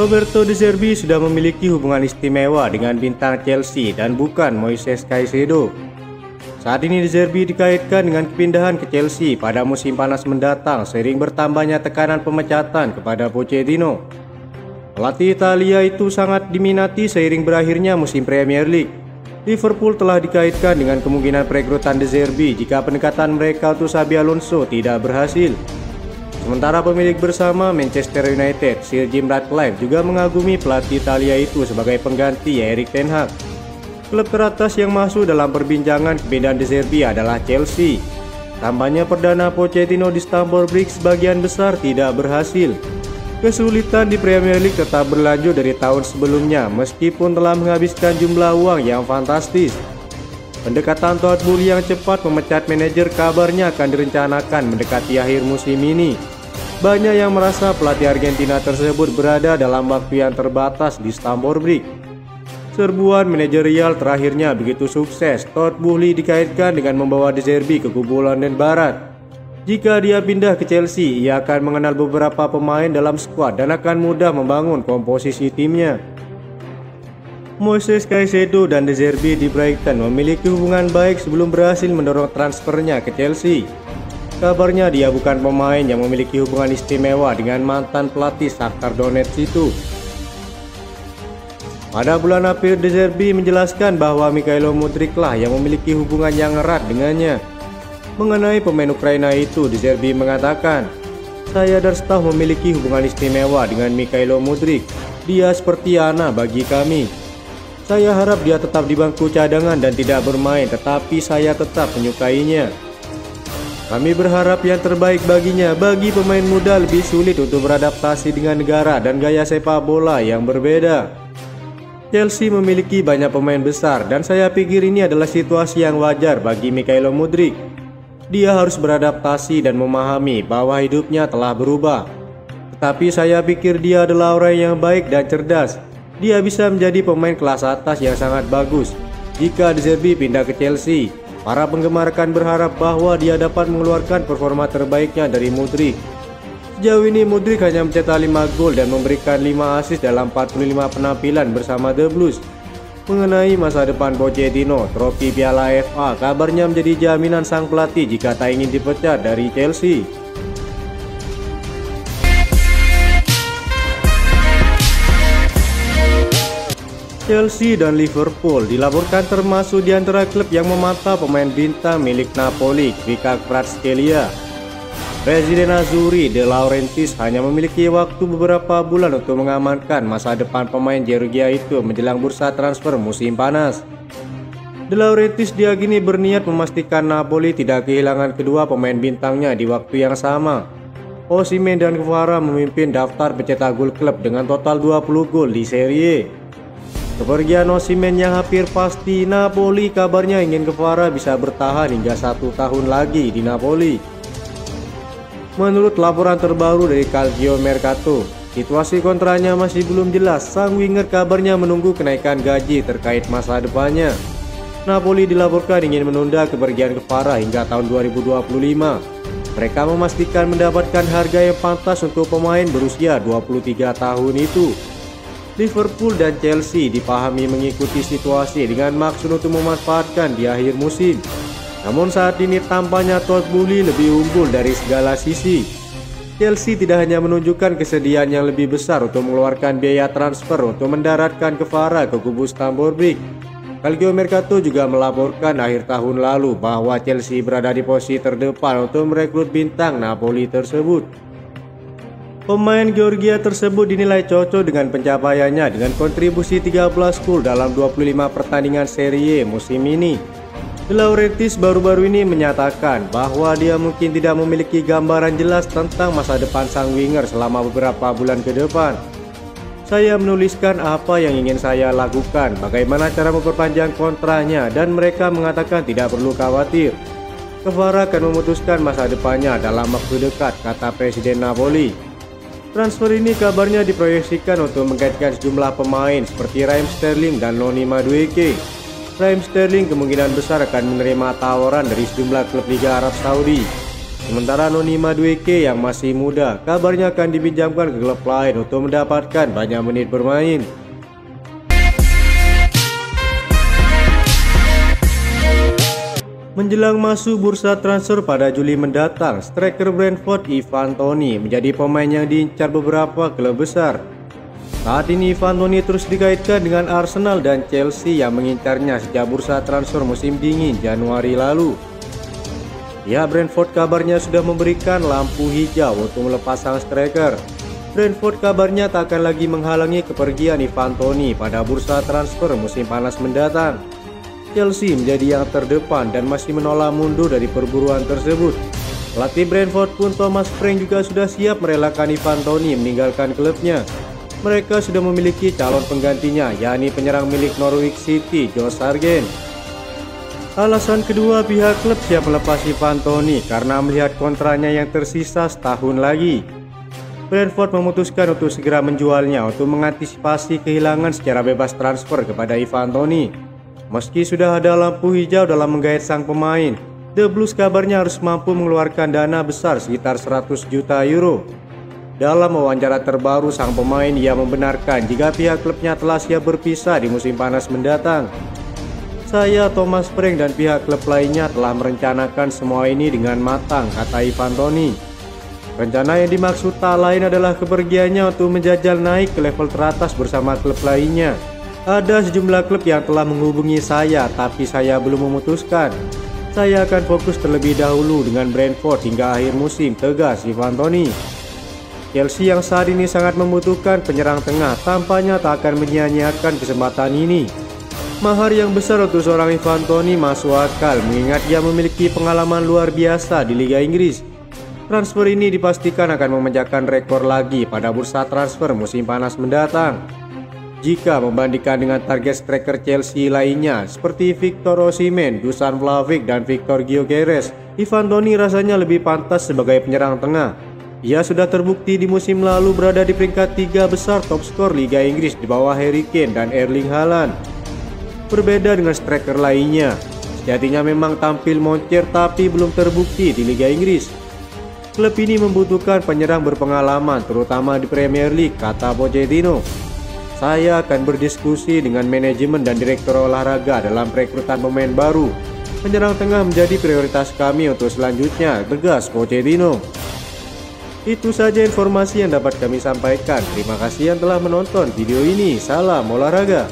Roberto De Zerbi sudah memiliki hubungan istimewa dengan bintang Chelsea dan bukan Moises Caicedo. Saat ini De Zerbi dikaitkan dengan kepindahan ke Chelsea pada musim panas mendatang seiring bertambahnya tekanan pemecatan kepada Pochettino. Pelatih Italia itu sangat diminati seiring berakhirnya musim Premier League. Liverpool telah dikaitkan dengan kemungkinan perekrutan De Zerbi jika pendekatan mereka untuk Xabi Alonso tidak berhasil. Sementara pemilik bersama Manchester United, Sir Jim Ratcliffe juga mengagumi pelatih Italia itu sebagai pengganti Erik ten Hag. Klub teratas yang masuk dalam perbincangan kepindahan De Zerbi adalah Chelsea. Kampanye perdana Pochettino di Stamford Bridge sebagian besar tidak berhasil. Kesulitan di Premier League tetap berlanjut dari tahun sebelumnya meskipun telah menghabiskan jumlah uang yang fantastis. Pendekatan Todd Boehly yang cepat memecat manajer kabarnya akan direncanakan mendekati akhir musim ini. Banyak yang merasa pelatih Argentina tersebut berada dalam waktu yang terbatas di Stamford Bridge. Serbuan manajerial terakhirnya begitu sukses, Todd Boehly dikaitkan dengan membawa De Zerbi ke kubu London Barat. Jika dia pindah ke Chelsea, ia akan mengenal beberapa pemain dalam skuad dan akan mudah membangun komposisi timnya. Moises Caicedo dan De Zerbi di Brighton memiliki hubungan baik sebelum berhasil mendorong transfernya ke Chelsea. Kabarnya dia bukan pemain yang memiliki hubungan istimewa dengan mantan pelatih Shakhtar Donetsk itu. Pada bulan April, De Zerbi menjelaskan bahwa Mikhailo Mudryk lah yang memiliki hubungan yang erat dengannya. Mengenai pemain Ukraina itu, De Zerbi mengatakan, "Saya dan staf memiliki hubungan istimewa dengan Mikhailo Mudryk. Dia seperti anak bagi kami. Saya harap dia tetap di bangku cadangan dan tidak bermain, tetapi saya tetap menyukainya. Kami berharap yang terbaik baginya. Bagi pemain muda lebih sulit untuk beradaptasi dengan negara dan gaya sepak bola yang berbeda. Chelsea memiliki banyak pemain besar dan saya pikir ini adalah situasi yang wajar bagi Mikhailo Mudryk. Dia harus beradaptasi dan memahami bahwa hidupnya telah berubah. Tetapi saya pikir dia adalah orang yang baik dan cerdas. Dia bisa menjadi pemain kelas atas yang sangat bagus. Jika De Zerbi pindah ke Chelsea, para penggemar akan berharap bahwa dia dapat mengeluarkan performa terbaiknya dari Mudryk. Sejauh ini Mudryk hanya mencetak 5 gol dan memberikan 5 assist dalam 45 penampilan bersama The Blues. Mengenai masa depan Pochettino, trofi Piala FA kabarnya menjadi jaminan sang pelatih jika tak ingin dipecat dari Chelsea. Chelsea dan Liverpool dilaporkan termasuk di antara klub yang memantau pemain bintang milik Napoli, Kvicha Kvaratskhelia. Presiden Azzurri De Laurentiis hanya memiliki waktu beberapa bulan untuk mengamankan masa depan pemain Georgia itu menjelang bursa transfer musim panas. De Laurentiis diakini berniat memastikan Napoli tidak kehilangan kedua pemain bintangnya di waktu yang sama. Osimhen dan Kvara memimpin daftar pencetak gol klub dengan total 20 gol di Serie A. Kepergian Osimhen yang hampir pasti, Napoli kabarnya ingin Kvara bisa bertahan hingga 1 tahun lagi di Napoli. Menurut laporan terbaru dari Calcio Mercato, situasi kontraknya masih belum jelas. Sang winger kabarnya menunggu kenaikan gaji terkait masa depannya. Napoli dilaporkan ingin menunda kepergian Kvara hingga tahun 2025. Mereka memastikan mendapatkan harga yang pantas untuk pemain berusia 23 tahun itu. Liverpool dan Chelsea dipahami mengikuti situasi dengan maksud untuk memanfaatkan di akhir musim. Namun saat ini tampaknya Todd Boehly lebih unggul dari segala sisi. Chelsea tidak hanya menunjukkan kesediaan yang lebih besar untuk mengeluarkan biaya transfer untuk mendaratkan Kvara ke kubu Stamford Bridge. Calcio Mercato juga melaporkan akhir tahun lalu bahwa Chelsea berada di posisi terdepan untuk merekrut bintang Napoli tersebut. Pemain Georgia tersebut dinilai cocok dengan pencapaiannya dengan kontribusi 13 gol dalam 25 pertandingan Serie A musim ini. De Laurentiis baru-baru ini menyatakan bahwa dia mungkin tidak memiliki gambaran jelas tentang masa depan sang winger selama beberapa bulan ke depan. Saya menuliskan apa yang ingin saya lakukan, bagaimana cara memperpanjang kontraknya, dan mereka mengatakan tidak perlu khawatir. Kvara akan memutuskan masa depannya dalam waktu dekat, kata Presiden Napoli. Transfer ini kabarnya diproyeksikan untuk menggaitkan sejumlah pemain seperti Raheem Sterling dan Noni Madueke. Raheem Sterling kemungkinan besar akan menerima tawaran dari sejumlah klub Liga Arab Saudi. Sementara Noni Madueke yang masih muda kabarnya akan dipinjamkan ke klub lain untuk mendapatkan banyak menit bermain. Menjelang masuk bursa transfer pada Juli mendatang, striker Brentford Ivan Toney menjadi pemain yang diincar beberapa klub besar. Saat ini Ivan Toney terus dikaitkan dengan Arsenal dan Chelsea yang mengincarnya sejak bursa transfer musim dingin Januari lalu. Ya, Brentford kabarnya sudah memberikan lampu hijau untuk melepas sang striker. Brentford kabarnya tak akan lagi menghalangi kepergian Ivan Toney pada bursa transfer musim panas mendatang. Chelsea menjadi yang terdepan dan masih menolak mundur dari perburuan tersebut. Pelatih Brentford pun Thomas Frank juga sudah siap merelakan Ivan Toney meninggalkan klubnya. Mereka sudah memiliki calon penggantinya, yakni penyerang milik Norwich City, Josh Sargent. Alasan kedua, pihak klub siap melepas Ivan Toney karena melihat kontraknya yang tersisa setahun lagi. Brentford memutuskan untuk segera menjualnya untuk mengantisipasi kehilangan secara bebas transfer kepada Ivan Toney. Meski sudah ada lampu hijau dalam menggait sang pemain, The Blues kabarnya harus mampu mengeluarkan dana besar sekitar 100 juta euro. Dalam wawancara terbaru, sang pemain ia membenarkan jika pihak klubnya telah siap berpisah di musim panas mendatang. Saya, Thomas Frank dan pihak klub lainnya telah merencanakan semua ini dengan matang, kata Ivan Toney. Rencana yang dimaksud tak lain adalah kepergiannya untuk menjajal naik ke level teratas bersama klub lainnya. Ada sejumlah klub yang telah menghubungi saya, tapi saya belum memutuskan. Saya akan fokus terlebih dahulu dengan Brentford hingga akhir musim, tegas Ivan Toney. Chelsea yang saat ini sangat membutuhkan penyerang tengah tampaknya tak akan menyia-nyiakan kesempatan ini. Mahar yang besar untuk seorang Ivan Toney masuk akal mengingat ia memiliki pengalaman luar biasa di Liga Inggris. Transfer ini dipastikan akan memecahkan rekor lagi pada bursa transfer musim panas mendatang. Jika membandingkan dengan target striker Chelsea lainnya seperti Victor Osimhen, Dusan Vlahovic, dan Victor Gyökeres, Ivan Toney rasanya lebih pantas sebagai penyerang tengah. Ia sudah terbukti di musim lalu berada di peringkat 3 besar top skor Liga Inggris di bawah Harry Kane dan Erling Haaland. Berbeda dengan striker lainnya, sejatinya memang tampil moncer tapi belum terbukti di Liga Inggris. Klub ini membutuhkan penyerang berpengalaman terutama di Premier League, kata Pochettino. Saya akan berdiskusi dengan manajemen dan direktur olahraga dalam perekrutan pemain baru. Penyerang tengah menjadi prioritas kami untuk selanjutnya, tegas Pochettino. Itu saja informasi yang dapat kami sampaikan. Terima kasih yang telah menonton video ini. Salam olahraga.